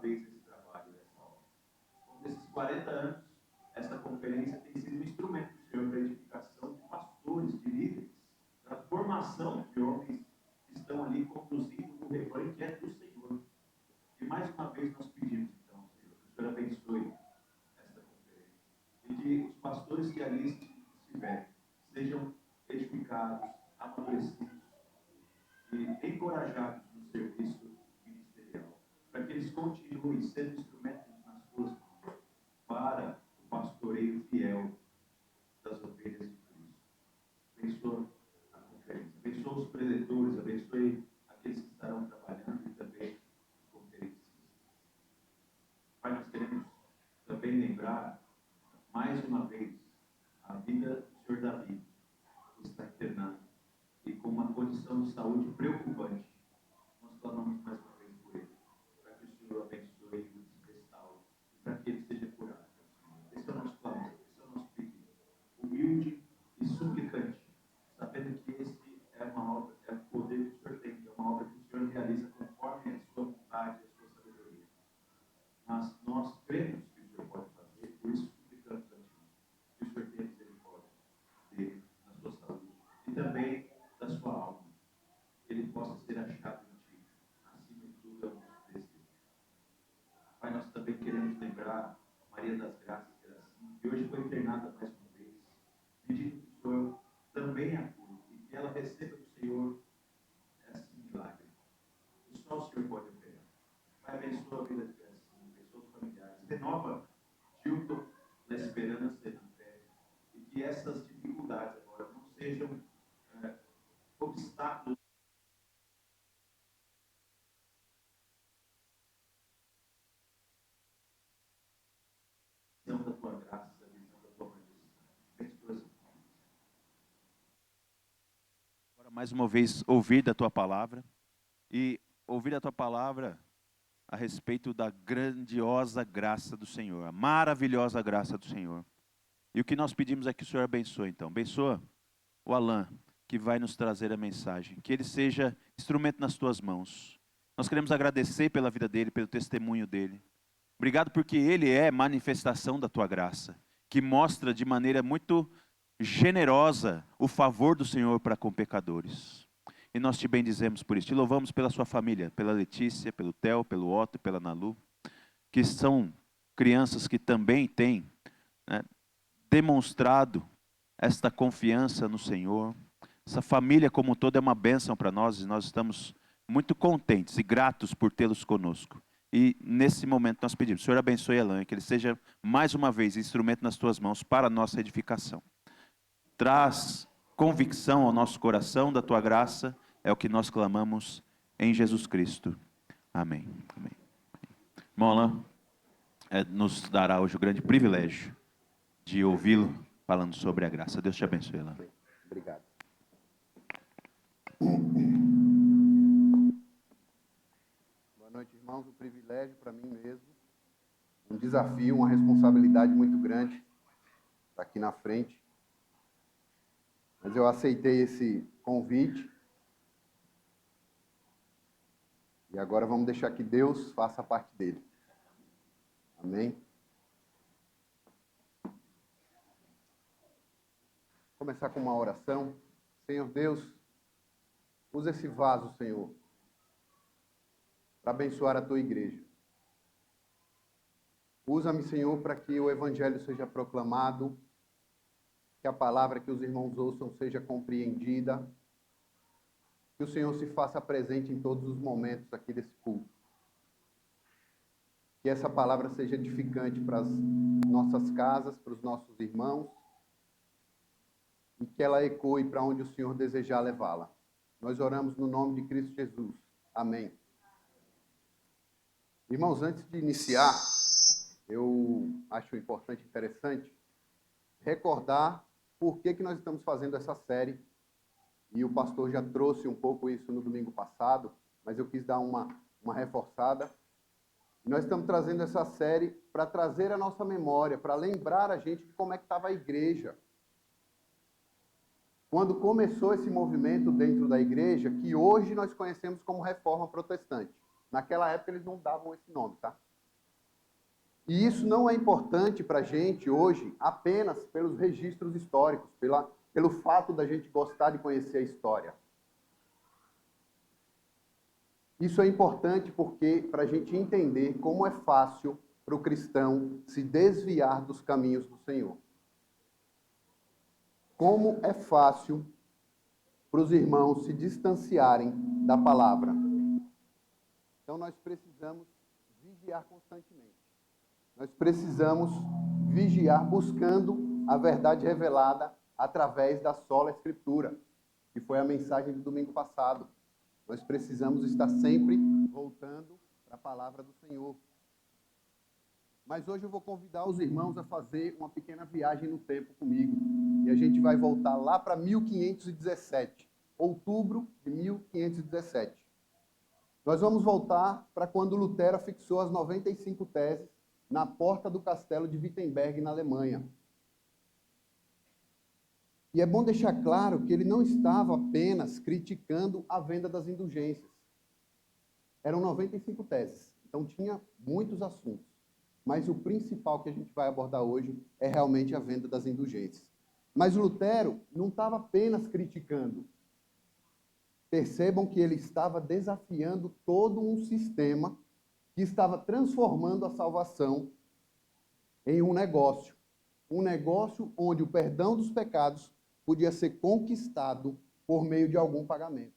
vez esse trabalho dessa obra. Então, nesses 40 anos, essa conferência tem sido um instrumento do Senhor para a edificação de pastores, de líderes, para a formação de homens que estão ali conduzindo o rebanho que é do Senhor. E mais uma vez nós pedimos, então, Senhor, que o Senhor abençoe esta conferência e que os pastores que ali estiverem sejam edificados, amadurecidos e encorajados no serviço ministerial, para que eles continuem sendo instrumentos nas suas mãos para o pastoreio fiel das ovelhas de Cristo. Abençoa a conferência, abençoa os preletores, abençoe aqueles que estarão trabalhando e também os conferencistas. Pai, nós queremos também lembrar, mais uma vez, a vida do Senhor Davi, que está internado e com uma condição de saúde preocupante. Nós clamamos mais uma vez por ele, para que o Senhor abençoe e o restaure, e para que ele seja curado. Esse é o nosso clamor, esse é o nosso pedido. Humilde e suplicante, sabendo que esse é uma obra, é o poder que o Senhor tem, que é uma obra que o Senhor realiza conforme a sua vontade e a sua sabedoria. Mas nós cremos que o Senhor pode fazer, por isso suplicamos a Ti, que o Senhor tenha misericórdia dele, da sua saúde e também da sua alma. Que ele possa ser achado em Ti, acima de tudo é o nosso desejo. Pai, nós também queremos lembrar Maria das Graças, que hoje foi internada mais uma vez, pedindo que o Senhor também a cure e que ela receba do Senhor esse milagre. E só o Senhor pode operar. Pai, abençoa a vida de Gracinha, abençoa os familiares, renova Gilton na esperança e na fé, e que essas dificuldades agora não sejam obstáculos da tua graça, da visão da tua majestade. Abençoa essa família. Agora, mais uma vez, ouvir da tua palavra e ouvir a tua palavra a respeito da grandiosa graça do Senhor, a maravilhosa graça do Senhor. E o que nós pedimos é que o Senhor abençoe, então. Abençoa o Alan, que vai nos trazer a mensagem. Que ele seja instrumento nas tuas mãos. Nós queremos agradecer pela vida dele, pelo testemunho dele. Obrigado porque ele é manifestação da tua graça, que mostra de maneira muito generosa o favor do Senhor para com pecadores. E nós te bendizemos por isso. Te louvamos pela sua família, pela Letícia, pelo Theo, pelo Otto, pela Nalu, que são crianças que também têm, né, demonstrado esta confiança no Senhor. Essa família como um todo é uma bênção para nós e nós estamos muito contentes e gratos por tê-los conosco. E nesse momento nós pedimos, Senhor abençoe Alan, que ele seja mais uma vez instrumento nas tuas mãos para a nossa edificação. Traz convicção ao nosso coração da tua graça, é o que nós clamamos em Jesus Cristo. Amém. Amém. Irmão Alan, nos dará hoje o grande privilégio de ouvi-lo falando sobre a graça. Deus te abençoe, Alan. Obrigado. Boa noite, irmãos. Um privilégio para mim mesmo. Um desafio, uma responsabilidade muito grande estar aqui na frente. Mas eu aceitei esse convite. E agora vamos deixar que Deus faça a parte dele. Amém? Vou começar com uma oração. Senhor Deus, usa esse vaso, Senhor, para abençoar a tua igreja. Usa-me, Senhor, para que o evangelho seja proclamado, que a palavra que os irmãos ouçam seja compreendida, que o Senhor se faça presente em todos os momentos aqui desse culto. Que essa palavra seja edificante para as nossas casas, para os nossos irmãos, e que ela ecoe para onde o Senhor desejar levá-la. Nós oramos no nome de Cristo Jesus. Amém. Irmãos, antes de iniciar, eu acho importante e interessante recordar por que nós estamos fazendo essa série. E o pastor já trouxe um pouco isso no domingo passado, mas eu quis dar uma reforçada. E nós estamos trazendo essa série para trazer a nossa memória, para lembrar a gente de como é que estava a igreja. Quando começou esse movimento dentro da igreja, que hoje nós conhecemos como Reforma Protestante. Naquela época eles não davam esse nome, tá? E isso não é importante para a gente hoje apenas pelos registros históricos, pelo fato da gente gostar de conhecer a história. Isso é importante porque para a gente entender como é fácil para o cristão se desviar dos caminhos do Senhor. Como é fácil para os irmãos se distanciarem da palavra. Então nós precisamos vigiar constantemente. Nós precisamos vigiar buscando a verdade revelada através da sola Escritura, que foi a mensagem do domingo passado. Nós precisamos estar sempre voltando para a palavra do Senhor. Mas hoje eu vou convidar os irmãos a fazer uma pequena viagem no tempo comigo. E a gente vai voltar lá para 1517, outubro de 1517. Nós vamos voltar para quando Lutero fixou as 95 teses na porta do castelo de Wittenberg, na Alemanha. E é bom deixar claro que ele não estava apenas criticando a venda das indulgências. Eram 95 teses, então tinha muitos assuntos. Mas o principal que a gente vai abordar hoje é realmente a venda das indulgências. Mas Lutero não estava apenas criticando. Percebam que ele estava desafiando todo um sistema que estava transformando a salvação em um negócio. Um negócio onde o perdão dos pecados podia ser conquistado por meio de algum pagamento.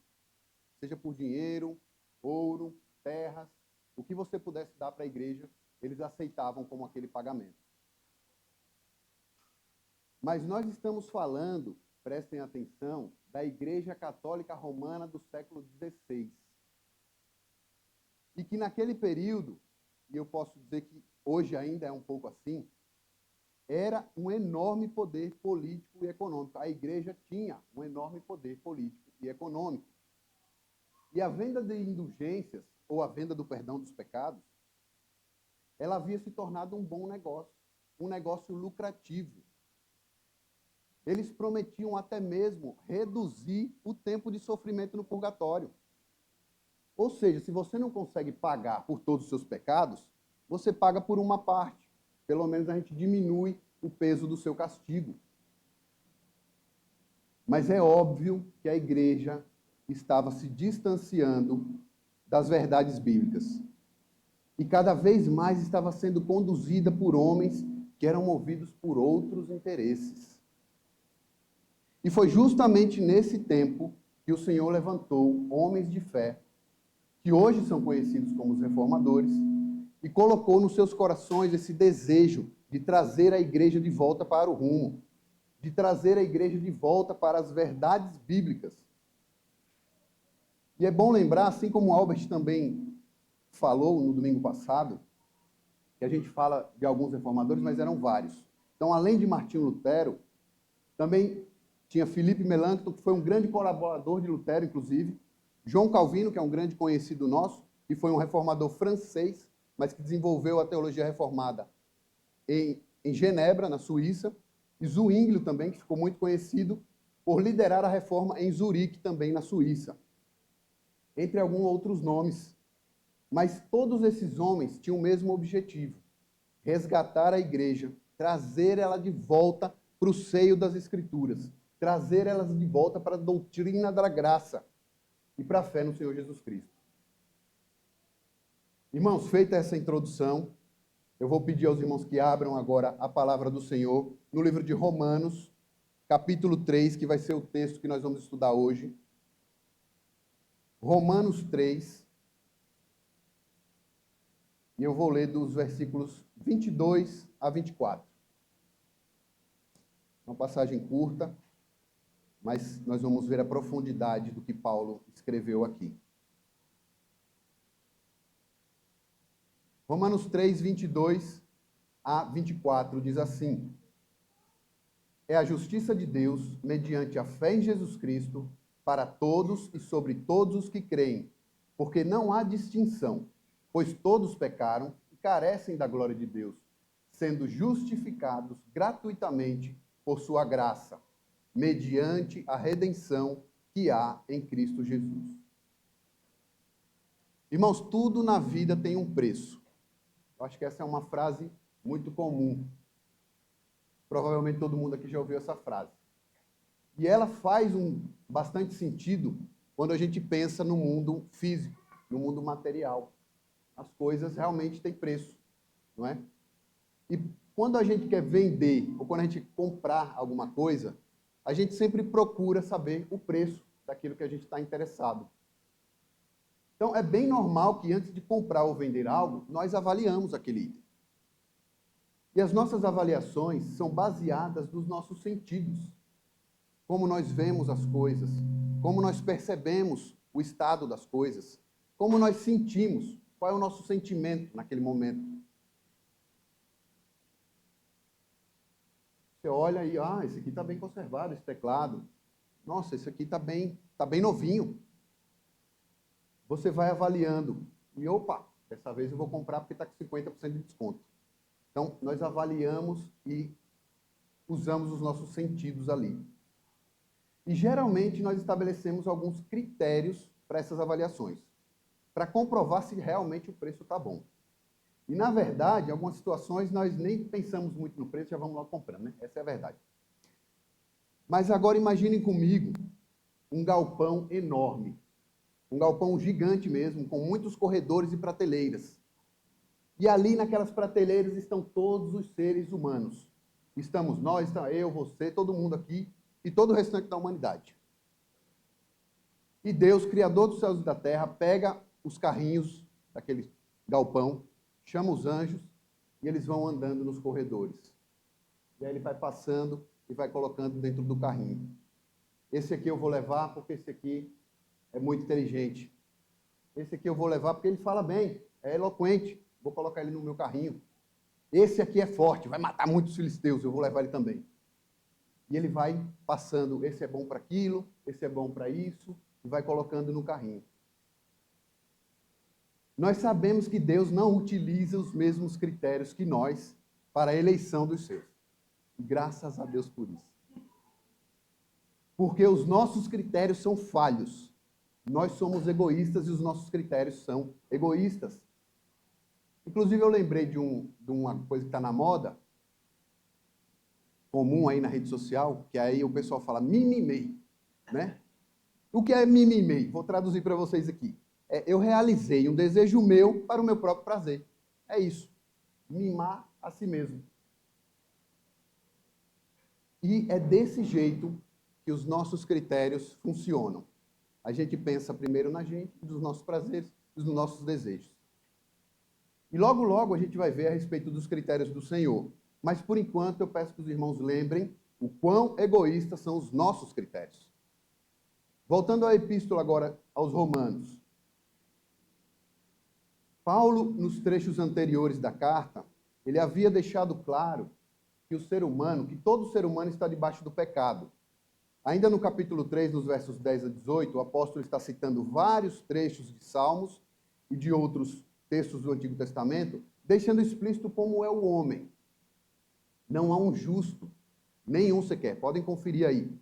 Seja por dinheiro, ouro, terras, o que você pudesse dar para a igreja, eles aceitavam como aquele pagamento. Mas nós estamos falando, prestem atenção, da Igreja Católica Romana do século XVI. E que naquele período, e eu posso dizer que hoje ainda é um pouco assim, era um enorme poder político e econômico. A igreja tinha um enorme poder político e econômico. E a venda de indulgências, ou a venda do perdão dos pecados, ela havia se tornado um bom negócio, um negócio lucrativo. Eles prometiam até mesmo reduzir o tempo de sofrimento no purgatório. Ou seja, se você não consegue pagar por todos os seus pecados, você paga por uma parte. Pelo menos a gente diminui o peso do seu castigo. Mas é óbvio que a igreja estava se distanciando das verdades bíblicas. E cada vez mais estava sendo conduzida por homens que eram movidos por outros interesses. E foi justamente nesse tempo que o Senhor levantou homens de fé, que hoje são conhecidos como os reformadores, e colocou nos seus corações esse desejo de trazer a igreja de volta para o rumo, de trazer a igreja de volta para as verdades bíblicas. E é bom lembrar, assim como Albert também falou no domingo passado, que a gente fala de alguns reformadores, mas eram vários. Então, além de Martinho Lutero, também tinha Felipe Melanchthon, que foi um grande colaborador de Lutero, inclusive, João Calvino, que é um grande conhecido nosso, que foi um reformador francês, mas que desenvolveu a teologia reformada em Genebra, na Suíça, e Zwinglio também, que ficou muito conhecido por liderar a reforma em Zurique, também na Suíça, entre alguns outros nomes. Mas todos esses homens tinham o mesmo objetivo: resgatar a igreja, trazer ela de volta para o seio das Escrituras, trazer elas de volta para a doutrina da graça e para a fé no Senhor Jesus Cristo. Irmãos, feita essa introdução, eu vou pedir aos irmãos que abram agora a palavra do Senhor no livro de Romanos, capítulo 3, que vai ser o texto que nós vamos estudar hoje. Romanos 3, e eu vou ler dos versículos 22 a 24. Uma passagem curta, mas nós vamos ver a profundidade do que Paulo escreveu aqui. Romanos 3, 22 a 24 diz assim: é a justiça de Deus, mediante a fé em Jesus Cristo, para todos e sobre todos os que creem, porque não há distinção, pois todos pecaram e carecem da glória de Deus, sendo justificados gratuitamente por sua graça, mediante a redenção que há em Cristo Jesus. Irmãos, tudo na vida tem um preço. Eu acho que essa é uma frase muito comum. Provavelmente todo mundo aqui já ouviu essa frase. E ela faz bastante sentido quando a gente pensa no mundo físico, no mundo material. As coisas realmente têm preço, não é? E quando a gente quer vender ou quando a gente comprar alguma coisa, a gente sempre procura saber o preço daquilo que a gente está interessado. Então, é bem normal que antes de comprar ou vender algo, nós avaliamos aquele item. E as nossas avaliações são baseadas nos nossos sentidos. Como nós vemos as coisas, como nós percebemos o estado das coisas, como nós sentimos, qual é o nosso sentimento naquele momento. Você olha e, esse aqui está bem conservado, esse teclado. Nossa, esse aqui está bem novinho. Você vai avaliando. E, opa, dessa vez eu vou comprar porque está com 50% de desconto. Então, nós avaliamos e usamos os nossos sentidos ali. E, geralmente, nós estabelecemos alguns critérios para essas avaliações, para comprovar se realmente o preço está bom. E, na verdade, em algumas situações, nós nem pensamos muito no preço, já vamos lá comprando, né? Essa é a verdade. Mas agora imaginem comigo um galpão enorme, um galpão gigante mesmo, com muitos corredores e prateleiras. E ali naquelas prateleiras estão todos os seres humanos. Estamos nós, está eu, você, todo mundo aqui e todo o restante da humanidade. E Deus, Criador dos céus e da terra, pega os carrinhos daquele galpão, chama os anjos e eles vão andando nos corredores. E aí ele vai passando e vai colocando dentro do carrinho. Esse aqui eu vou levar porque esse aqui é muito inteligente. Esse aqui eu vou levar porque ele fala bem, é eloquente. Vou colocar ele no meu carrinho. Esse aqui é forte, vai matar muitos filisteus, eu vou levar ele também. E ele vai passando, esse é bom para aquilo, esse é bom para isso, e vai colocando no carrinho. Nós sabemos que Deus não utiliza os mesmos critérios que nós para a eleição dos seus. E graças a Deus por isso. Porque os nossos critérios são falhos. Nós somos egoístas e os nossos critérios são egoístas. Inclusive, eu lembrei de uma coisa que está na moda, comum aí na rede social, que aí o pessoal fala mimimei, né? O que é mimimei? Vou traduzir para vocês aqui. Eu realizei um desejo meu para o meu próprio prazer. É isso. Mimar a si mesmo. E é desse jeito que os nossos critérios funcionam. A gente pensa primeiro na gente, nos nossos prazeres, nos nossos desejos. E logo, logo a gente vai ver a respeito dos critérios do Senhor. Mas, por enquanto, eu peço que os irmãos lembrem o quão egoístas são os nossos critérios. Voltando à epístola agora aos Romanos. Paulo, nos trechos anteriores da carta, ele havia deixado claro que o ser humano, que todo ser humano está debaixo do pecado. Ainda no capítulo 3, nos versos 10 a 18, o apóstolo está citando vários trechos de Salmos e de outros textos do Antigo Testamento, deixando explícito como é o homem. Não há um justo, nenhum sequer. Podem conferir aí.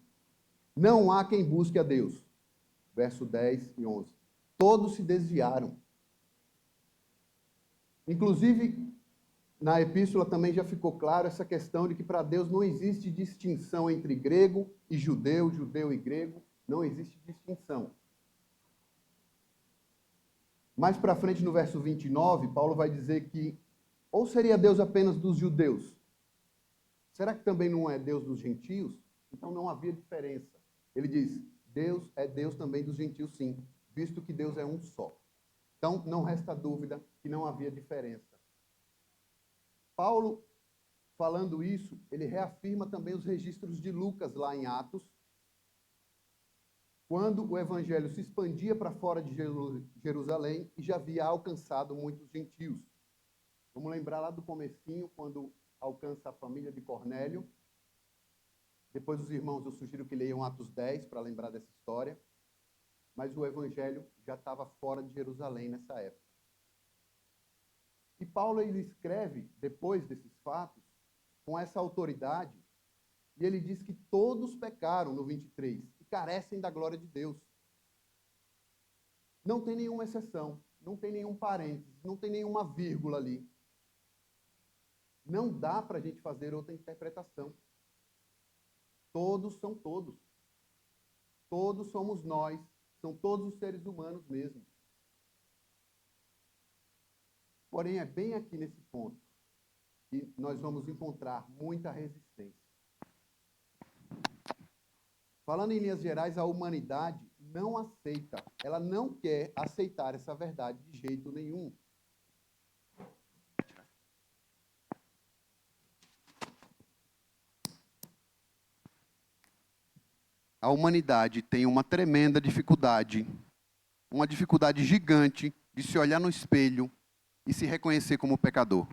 Não há quem busque a Deus. Verso 10 e 11. Todos se desviaram. Inclusive, na epístola também já ficou claro essa questão de que para Deus não existe distinção entre grego e judeu, judeu e grego. Não existe distinção. Mais para frente, no verso 29, Paulo vai dizer que ou seria Deus apenas dos judeus? Será que também não é Deus dos gentios? Então não havia diferença. Ele diz, Deus é Deus também dos gentios, sim, visto que Deus é um só. Então não resta dúvida que não havia diferença. Paulo, falando isso, ele reafirma também os registros de Lucas lá em Atos, quando o evangelho se expandia para fora de Jerusalém e já havia alcançado muitos gentios. Vamos lembrar lá do comecinho, quando alcança a família de Cornélio. Depois os irmãos, eu sugiro que leiam Atos 10 para lembrar dessa história. Mas o evangelho já estava fora de Jerusalém nessa época. E Paulo, ele escreve, depois desses fatos, com essa autoridade, e ele diz que todos pecaram, no 23, e carecem da glória de Deus. Não tem nenhuma exceção, não tem nenhum parênteses, não tem nenhuma vírgula ali. Não dá para a gente fazer outra interpretação. Todos são todos. Todos somos nós. São todos os seres humanos mesmo. Porém, é bem aqui nesse ponto que nós vamos encontrar muita resistência. Falando em linhas gerais, a humanidade não aceita, ela não quer aceitar essa verdade de jeito nenhum. A humanidade tem uma tremenda dificuldade, uma dificuldade gigante de se olhar no espelho e se reconhecer como pecador.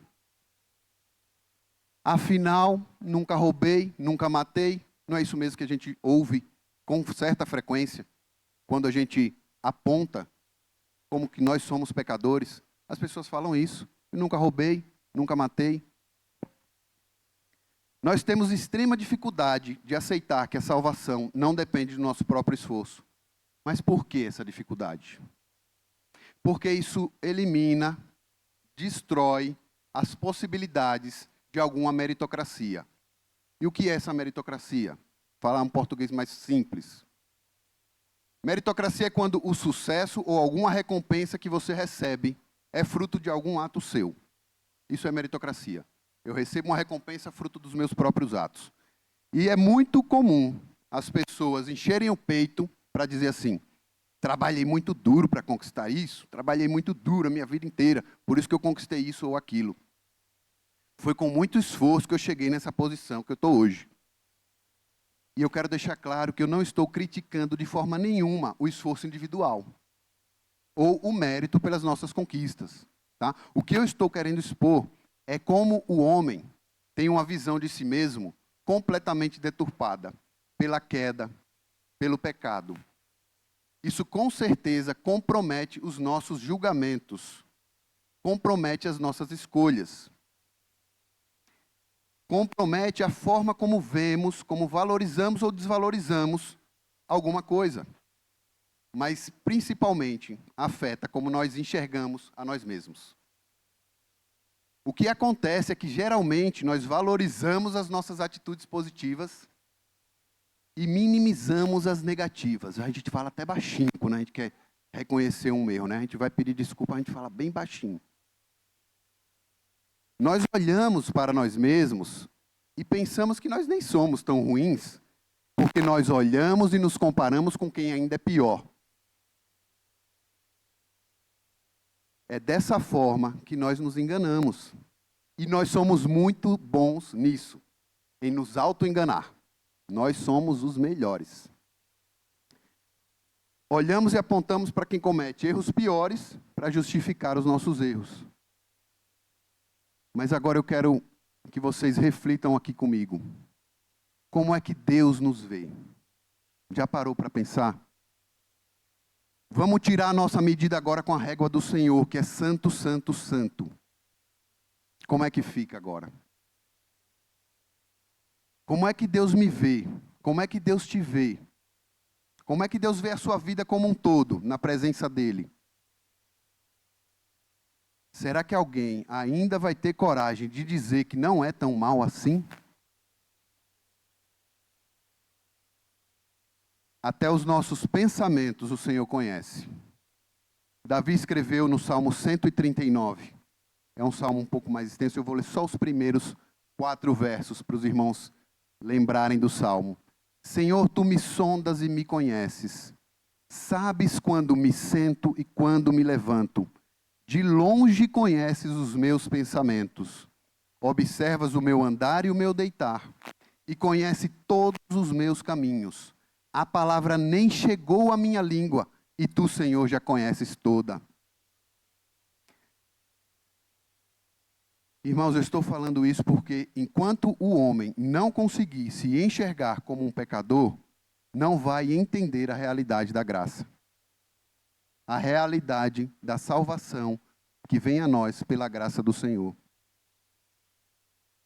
Afinal, nunca roubei, nunca matei. Não é isso mesmo que a gente ouve com certa frequência, quando a gente aponta como que nós somos pecadores. As pessoas falam isso. Eu nunca roubei, nunca matei. Nós temos extrema dificuldade de aceitar que a salvação não depende do nosso próprio esforço. Mas por que essa dificuldade? Porque isso elimina, destrói as possibilidades de alguma meritocracia. E o que é essa meritocracia? Falar um português mais simples. Meritocracia é quando o sucesso ou alguma recompensa que você recebe é fruto de algum ato seu. Isso é meritocracia. Eu recebo uma recompensa fruto dos meus próprios atos. E é muito comum as pessoas encherem o peito para dizer assim: trabalhei muito duro para conquistar isso, trabalhei muito duro a minha vida inteira, por isso que eu conquistei isso ou aquilo. Foi com muito esforço que eu cheguei nessa posição que eu estou hoje. E eu quero deixar claro que eu não estou criticando de forma nenhuma o esforço individual ou o mérito pelas nossas conquistas. Tá? O que eu estou querendo expor é como o homem tem uma visão de si mesmo completamente deturpada pela queda, pelo pecado. Isso com certeza compromete os nossos julgamentos, compromete as nossas escolhas, compromete a forma como vemos, como valorizamos ou desvalorizamos alguma coisa, mas principalmente afeta como nós enxergamos a nós mesmos. O que acontece é que geralmente nós valorizamos as nossas atitudes positivas e minimizamos as negativas. A gente fala até baixinho quando a gente quer reconhecer um erro, né? A gente vai pedir desculpa, a gente fala bem baixinho. Nós olhamos para nós mesmos e pensamos que nós nem somos tão ruins, porque nós olhamos e nos comparamos com quem ainda é pior. É dessa forma que nós nos enganamos. E nós somos muito bons nisso, em nos auto-enganar. Nós somos os melhores. Olhamos e apontamos para quem comete erros piores para justificar os nossos erros. Mas agora eu quero que vocês reflitam aqui comigo. Como é que Deus nos vê? Já parou para pensar? Vamos tirar a nossa medida agora com a régua do Senhor, que é santo, santo, santo. Como é que fica agora? Como é que Deus me vê? Como é que Deus te vê? Como é que Deus vê a sua vida como um todo, na presença dEle? Será que alguém ainda vai ter coragem de dizer que não é tão mal assim? Até os nossos pensamentos o Senhor conhece. Davi escreveu no Salmo 139. É um salmo um pouco mais extenso, eu vou ler só os primeiros 4 versos para os irmãos lembrarem do salmo. Senhor, tu me sondas e me conheces. Sabes quando me sento e quando me levanto. De longe conheces os meus pensamentos. Observas o meu andar e o meu deitar. E conhece todos os meus caminhos. A palavra nem chegou à minha língua. E tu, Senhor, já conheces toda. Irmãos, eu estou falando isso porque enquanto o homem não conseguir se enxergar como um pecador, não vai entender a realidade da graça. A realidade da salvação que vem a nós pela graça do Senhor.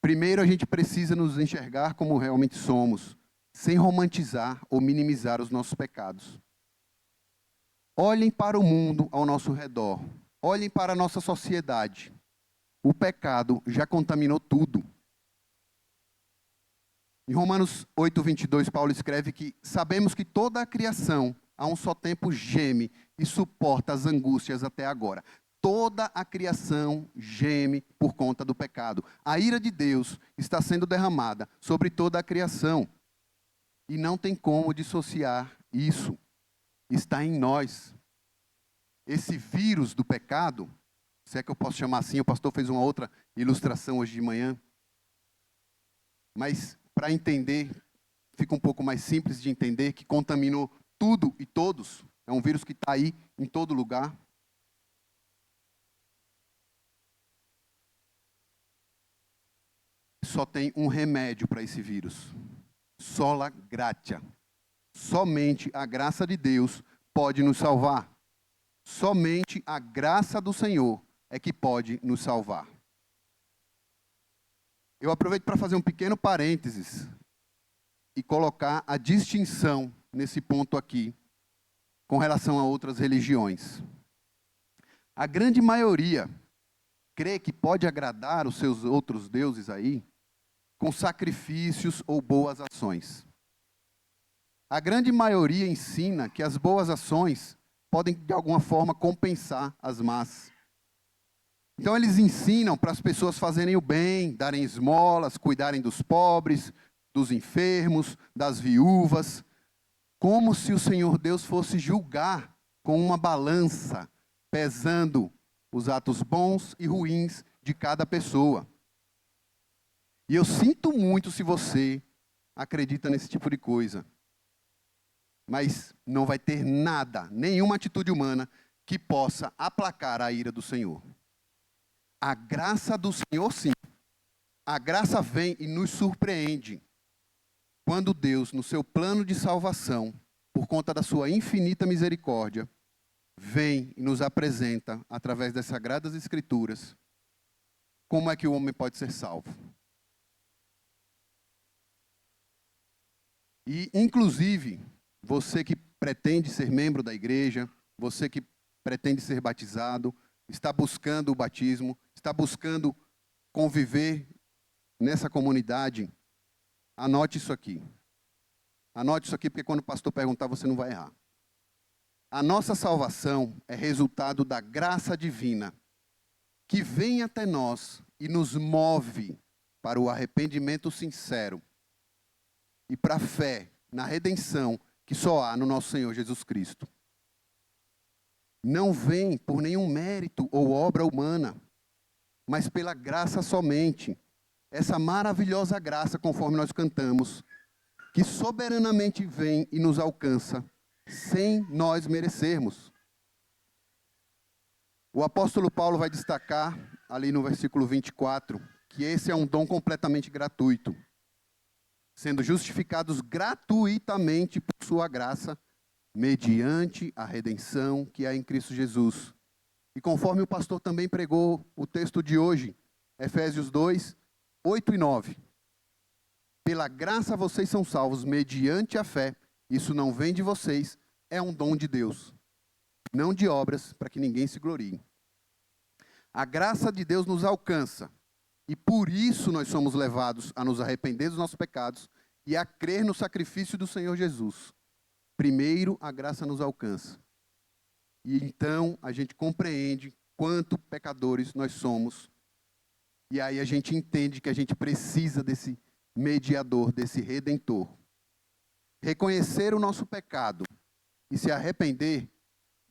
Primeiro, a gente precisa nos enxergar como realmente somos, sem romantizar ou minimizar os nossos pecados. Olhem para o mundo ao nosso redor. Olhem para a nossa sociedade. o pecado já contaminou tudo. Em Romanos 8:22, Paulo escreve que sabemos que toda a criação, a um só tempo, geme e suporta as angústias até agora. Toda a criação geme por conta do pecado. A ira de Deus está sendo derramada sobre toda a criação. E não tem como dissociar isso. Está em nós. Esse vírus do pecado, se é que eu posso chamar assim, o pastor fez uma outra ilustração hoje de manhã. Mas, para entender, fica um pouco mais simples de entender que contaminou tudo e todos. É um vírus que está aí em todo lugar. Só tem um remédio para esse vírus. Sola gratia. Somente a graça de Deus pode nos salvar. Somente a graça do Senhor é que pode nos salvar. Eu aproveito para fazer um pequeno parênteses e colocar a distinção nesse ponto aqui com relação a outras religiões. A grande maioria crê que pode agradar os seus outros deuses aí com sacrifícios ou boas ações. A grande maioria ensina que as boas ações podem, de alguma forma, compensar as más. Então, eles ensinam para as pessoas fazerem o bem, darem esmolas, cuidarem dos pobres, dos enfermos, das viúvas, como se o Senhor Deus fosse julgar com uma balança, pesando os atos bons e ruins de cada pessoa. E eu sinto muito se você acredita nesse tipo de coisa. Mas não vai ter nada, nenhuma atitude humana que possa aplacar a ira do Senhor. A graça do Senhor, sim. A graça vem e nos surpreende. Quando Deus, no seu plano de salvação, por conta da sua infinita misericórdia, vem e nos apresenta, através das Sagradas Escrituras, como é que o homem pode ser salvo. E, inclusive, você que pretende ser membro da igreja, você que pretende ser batizado, está buscando o batismo, está buscando conviver nessa comunidade, anote isso aqui. Anote isso aqui, porque quando o pastor perguntar, você não vai errar. A nossa salvação é resultado da graça divina, que vem até nós e nos move para o arrependimento sincero e para a fé na redenção que só há no nosso Senhor Jesus Cristo. Não vem por nenhum mérito ou obra humana, mas pela graça somente. Essa maravilhosa graça, conforme nós cantamos, que soberanamente vem e nos alcança, sem nós merecermos. O apóstolo Paulo vai destacar, ali no versículo 24, que esse é um dom completamente gratuito, sendo justificados gratuitamente por sua graça, mediante a redenção que há em Cristo Jesus. E conforme o pastor também pregou o texto de hoje, Efésios 2, 8 e 9. Pela graça vocês são salvos mediante a fé. Isso não vem de vocês, é um dom de Deus. Não de obras, para que ninguém se glorie. A graça de Deus nos alcança. E por isso nós somos levados a nos arrepender dos nossos pecados e a crer no sacrifício do Senhor Jesus. Primeiro, a graça nos alcança. E então a gente compreende quanto pecadores nós somos. E aí a gente entende que a gente precisa desse mediador, desse redentor. Reconhecer o nosso pecado e se arrepender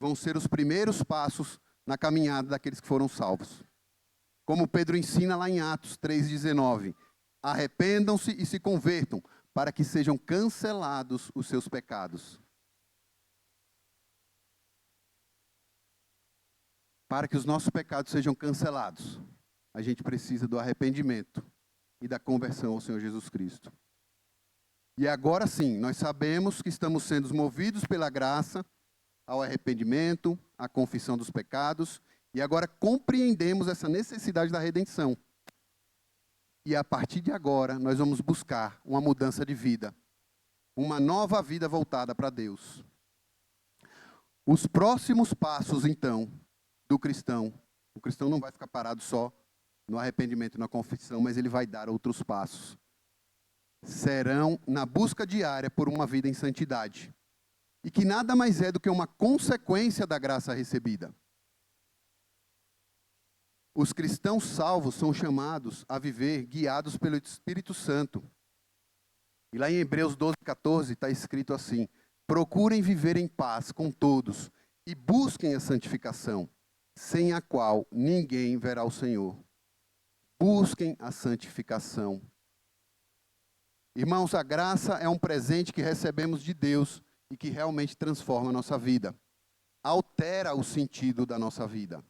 vão ser os primeiros passos na caminhada daqueles que foram salvos. Como Pedro ensina lá em Atos 3,19. Arrependam-se e se convertam, para que sejam cancelados os seus pecados. Para que os nossos pecados sejam cancelados, a gente precisa do arrependimento e da conversão ao Senhor Jesus Cristo. E agora sim, nós sabemos que estamos sendo movidos pela graça ao arrependimento, à confissão dos pecados, e agora compreendemos essa necessidade da redenção. E a partir de agora, nós vamos buscar uma mudança de vida. Uma nova vida voltada para Deus. Os próximos passos, então, do cristão. O cristão não vai ficar parado só no arrependimento e na confissão, mas ele vai dar outros passos. Serão na busca diária por uma vida em santidade, e que nada mais é do que uma consequência da graça recebida. Os cristãos salvos são chamados a viver guiados pelo Espírito Santo. E lá em Hebreus 12:14 está escrito assim: procurem viver em paz com todos e busquem a santificação, sem a qual ninguém verá o Senhor. Busquem a santificação. Irmãos, a graça é um presente que recebemos de Deus e que realmente transforma a nossa vida, altera o sentido da nossa vida.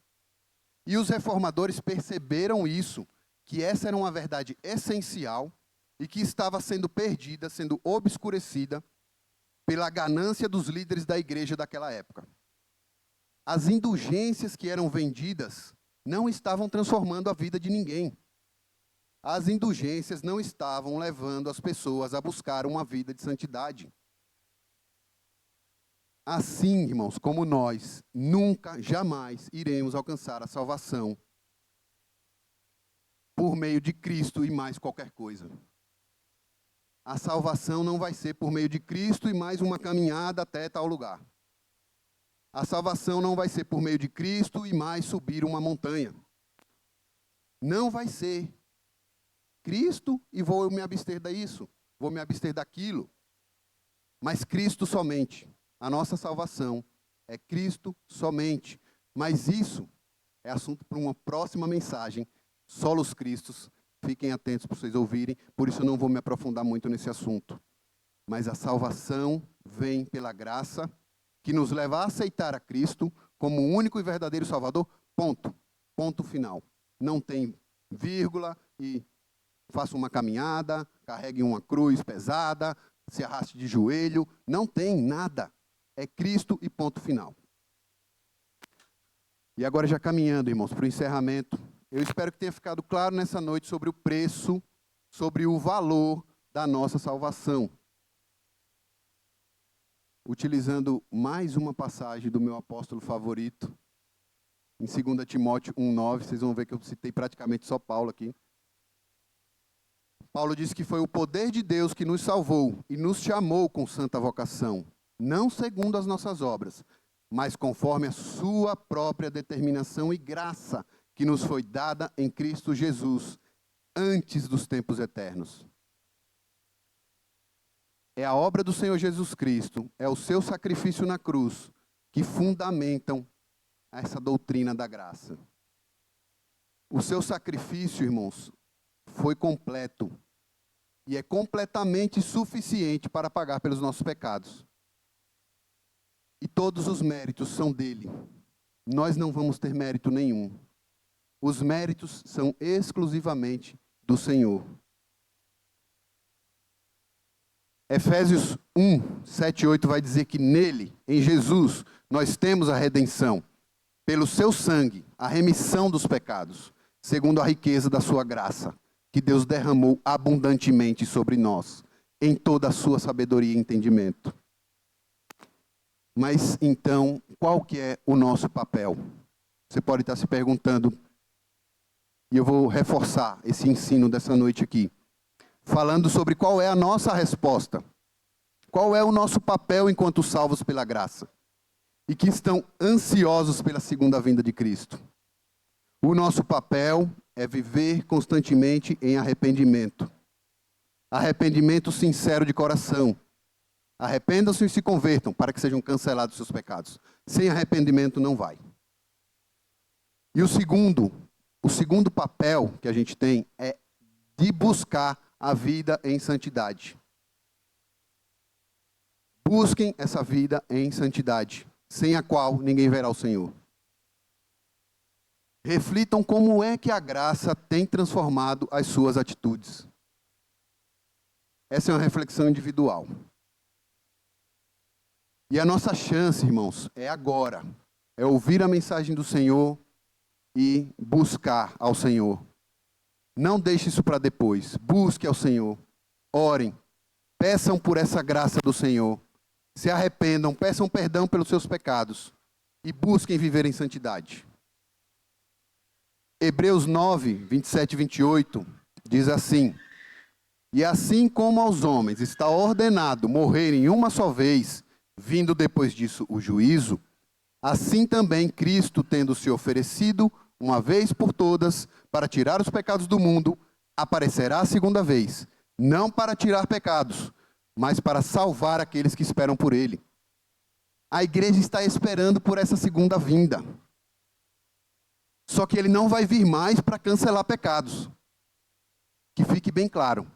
E os reformadores perceberam isso, que essa era uma verdade essencial e que estava sendo perdida, sendo obscurecida pela ganância dos líderes da igreja daquela época. As indulgências que eram vendidas não estavam transformando a vida de ninguém. As indulgências não estavam levando as pessoas a buscar uma vida de santidade. Assim, irmãos, como nós, nunca, jamais iremos alcançar a salvação por meio de Cristo e mais qualquer coisa. A salvação não vai ser por meio de Cristo e mais uma caminhada até tal lugar. A salvação não vai ser por meio de Cristo e mais subir uma montanha. Não vai ser. Cristo e vou me abster disso, vou me abster daquilo. Mas Cristo somente. A nossa salvação é Cristo somente. Mas isso é assunto para uma próxima mensagem. Solos Cristos. Fiquem atentos para vocês ouvirem. Por isso eu não vou me aprofundar muito nesse assunto. Mas a salvação vem pela graça que nos leva a aceitar a Cristo como o único e verdadeiro Salvador. Ponto. Ponto final. Não tem vírgula e faça uma caminhada, carregue uma cruz pesada, se arraste de joelho. Não tem nada. É Cristo e ponto final. E agora já caminhando, irmãos, para o encerramento. Eu espero que tenha ficado claro nessa noite sobre o preço, sobre o valor da nossa salvação. Utilizando mais uma passagem do meu apóstolo favorito, em 2 Timóteo 1:9, vocês vão ver que eu citei praticamente só Paulo aqui. Paulo diz que foi o poder de Deus que nos salvou e nos chamou com santa vocação, não segundo as nossas obras, mas conforme a sua própria determinação e graça que nos foi dada em Cristo Jesus, antes dos tempos eternos. É a obra do Senhor Jesus Cristo, é o seu sacrifício na cruz, que fundamentam essa doutrina da graça. O seu sacrifício, irmãos, foi completo e é completamente suficiente para pagar pelos nossos pecados. E todos os méritos são dele. Nós não vamos ter mérito nenhum. Os méritos são exclusivamente do Senhor. Efésios 1, 7 e 8 vai dizer que nele, em Jesus, nós temos a redenção, pelo seu sangue, a remissão dos pecados, segundo a riqueza da sua graça, que Deus derramou abundantemente sobre nós, em toda a sua sabedoria e entendimento. Mas então, qual que é o nosso papel? Você pode estar se perguntando, e eu vou reforçar esse ensino dessa noite aqui, falando sobre qual é a nossa resposta. Qual é o nosso papel enquanto salvos pela graça? E que estão ansiosos pela segunda vinda de Cristo. O nosso papel é viver constantemente em arrependimento. Arrependimento sincero de coração. Arrependam-se e se convertam para que sejam cancelados seus pecados. Sem arrependimento não vai. E o segundo papel que a gente tem é de buscar a vida em santidade. Busquem essa vida em santidade, sem a qual ninguém verá o Senhor. Reflitam como é que a graça tem transformado as suas atitudes. Essa é uma reflexão individual. E a nossa chance, irmãos, é agora. É ouvir a mensagem do Senhor e buscar ao Senhor. Não deixe isso para depois. Busque ao Senhor. Orem. Peçam por essa graça do Senhor. Se arrependam, peçam perdão pelos seus pecados. E busquem viver em santidade. Hebreus 9, 27 e 28, diz assim: e assim como aos homens está ordenado morrerem uma só vez, vindo depois disso o juízo, assim também Cristo, tendo se oferecido uma vez por todas para tirar os pecados do mundo, aparecerá a segunda vez, não para tirar pecados, mas para salvar aqueles que esperam por ele. A igreja está esperando por essa segunda vinda. Só que ele não vai vir mais para cancelar pecados. Que fique bem claro.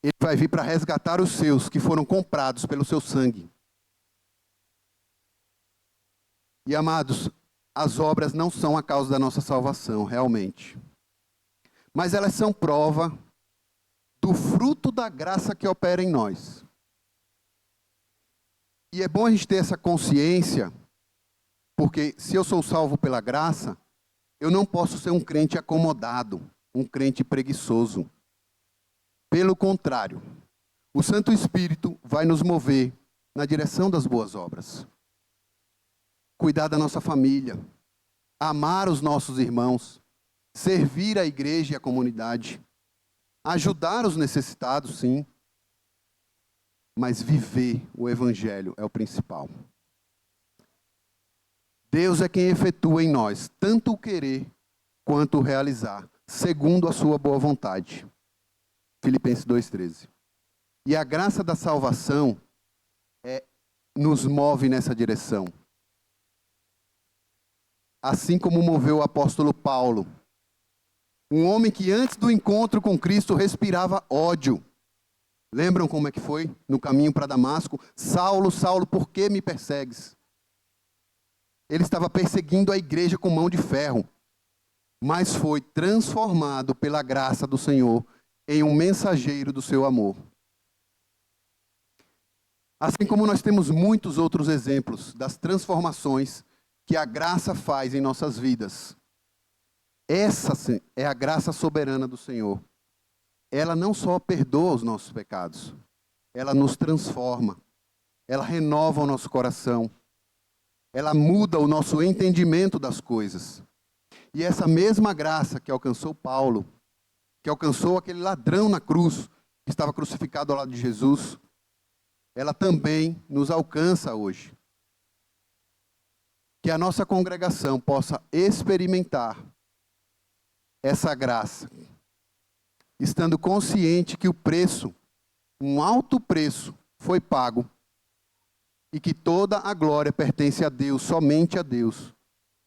Ele vai vir para resgatar os seus que foram comprados pelo seu sangue. E amados, as obras não são a causa da nossa salvação, realmente. Mas elas são prova do fruto da graça que opera em nós. E é bom a gente ter essa consciência, porque se eu sou salvo pela graça, eu não posso ser um crente acomodado, um crente preguiçoso. Pelo contrário, o Santo Espírito vai nos mover na direção das boas obras. Cuidar da nossa família, amar os nossos irmãos, servir a igreja e a comunidade, ajudar os necessitados, sim, mas viver o Evangelho é o principal. Deus é quem efetua em nós tanto o querer quanto o realizar, segundo a sua boa vontade. Filipenses 2,13. E a graça da salvação nos move nessa direção. Assim como moveu o apóstolo Paulo, um homem que antes do encontro com Cristo respirava ódio. Lembram como é que foi no caminho para Damasco? Saulo, Saulo, por que me persegues? Ele estava perseguindo a igreja com mão de ferro, mas foi transformado pela graça do Senhor em um mensageiro do seu amor. Assim como nós temos muitos outros exemplos das transformações que a graça faz em nossas vidas. Essa é a graça soberana do Senhor. Ela não só perdoa os nossos pecados, ela nos transforma, ela renova o nosso coração, ela muda o nosso entendimento das coisas. E essa mesma graça que alcançou Paulo, que alcançou aquele ladrão na cruz, que estava crucificado ao lado de Jesus, ela também nos alcança hoje. Que a nossa congregação possa experimentar essa graça, estando consciente que o preço, um alto preço, foi pago, e que toda a glória pertence a Deus, somente a Deus,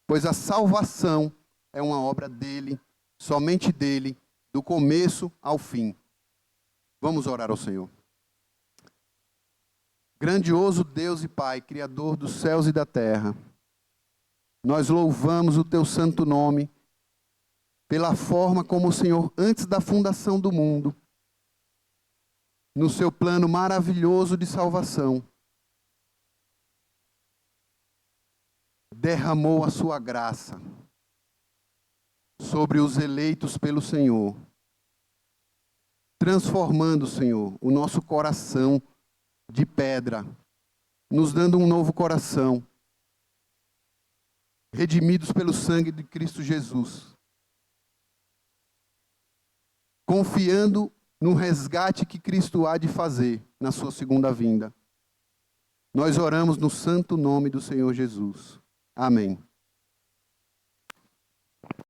pois a salvação é uma obra dele, somente dele, do começo ao fim. Vamos orar ao Senhor. Grandioso Deus e Pai, Criador dos céus e da terra, nós louvamos o teu santo nome pela forma como o Senhor, antes da fundação do mundo, no seu plano maravilhoso de salvação, derramou a sua graça sobre os eleitos pelo Senhor, transformando, Senhor, o nosso coração de pedra, nos dando um novo coração, redimidos pelo sangue de Cristo Jesus, confiando no resgate que Cristo há de fazer na sua segunda vinda. Nós oramos no santo nome do Senhor Jesus. Amém.